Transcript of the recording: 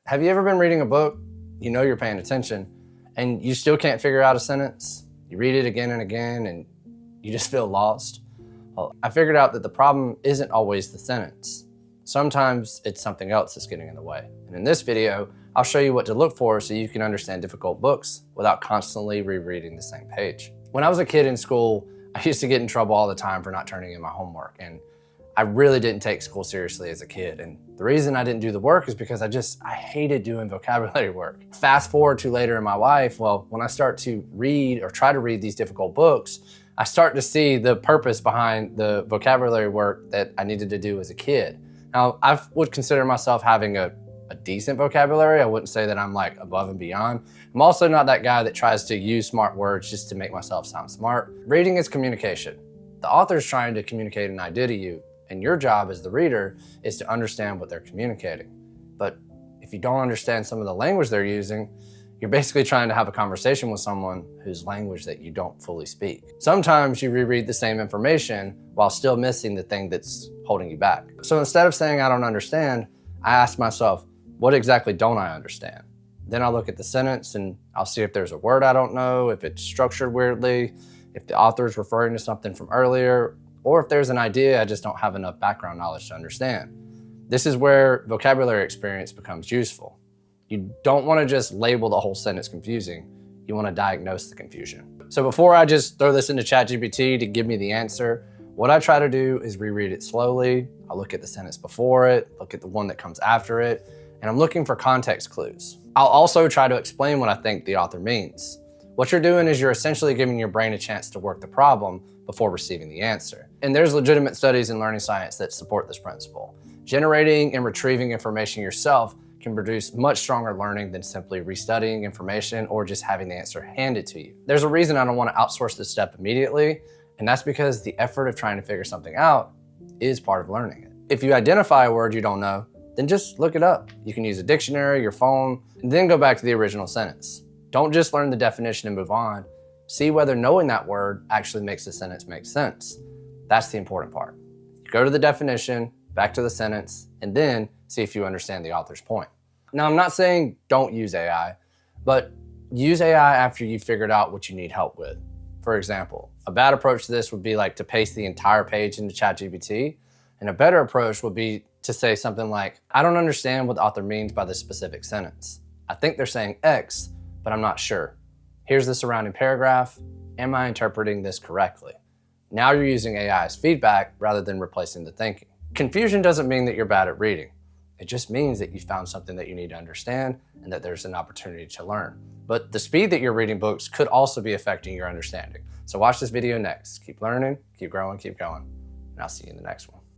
Have you ever been reading a book, you know you're paying attention, and you still can't figure out a sentence? You read it again and again, and you just feel lost? Well, I figured out that the problem isn't always the sentence. Sometimes it's something else that's getting in the way. And in this video, I'll show you what to look for so you can understand difficult books without constantly rereading the same page. When I was a kid in school, I used to get in trouble all the time for not turning in my homework. And I really didn't take school seriously as a kid. And the reason I didn't do the work is because I hated doing vocabulary work. Fast forward to later in my life, well, when I start to read or try to read these difficult books, I start to see the purpose behind the vocabulary work that I needed to do as a kid. Now, I would consider myself having a decent vocabulary. I wouldn't say that I'm like above and beyond. I'm also not that guy that tries to use smart words just to make myself sound smart. Reading is communication. The author's trying to communicate an idea to you, and your job as the reader is to understand what they're communicating. But if you don't understand some of the language they're using, you're basically trying to have a conversation with someone whose language that you don't fully speak. Sometimes you reread the same information while still missing the thing that's holding you back. So instead of saying I don't understand, I ask myself, what exactly don't I understand? Then I'll look at the sentence and I'll see if there's a word I don't know, if it's structured weirdly, if the author is referring to something from earlier, or if there's an idea I just don't have enough background knowledge to understand. This is where vocabulary experience becomes useful. You don't want to just label the whole sentence confusing. You want to diagnose the confusion. So before I just throw this into ChatGPT to give me the answer, what I try to do is reread it slowly. I'll look at the sentence before it, look at the one that comes after it, and I'm looking for context clues. I'll also try to explain what I think the author means. What you're doing is you're essentially giving your brain a chance to work the problem before receiving the answer. And there's legitimate studies in learning science that support this principle. Generating and retrieving information yourself can produce much stronger learning than simply restudying information or just having the answer handed to you. There's a reason I don't want to outsource this step immediately, and that's because the effort of trying to figure something out is part of learning it. If you identify a word you don't know, then just look it up. You can use a dictionary, your phone, and then go back to the original sentence. Don't just learn the definition and move on. See whether knowing that word actually makes the sentence make sense. That's the important part. You go to the definition, back to the sentence, and then see if you understand the author's point. Now, I'm not saying don't use AI, but use AI after you've figured out what you need help with. For example, a bad approach to this would be like to paste the entire page into ChatGPT, and a better approach would be to say something like, I don't understand what the author means by this specific sentence. I think they're saying X, but I'm not sure. Here's the surrounding paragraph. Am I interpreting this correctly? Now you're using AI as feedback rather than replacing the thinking. Confusion doesn't mean that you're bad at reading. It just means that you found something that you need to understand and that there's an opportunity to learn. But the speed that you're reading books could also be affecting your understanding. So watch this video next. Keep learning, keep growing, keep going, and I'll see you in the next one.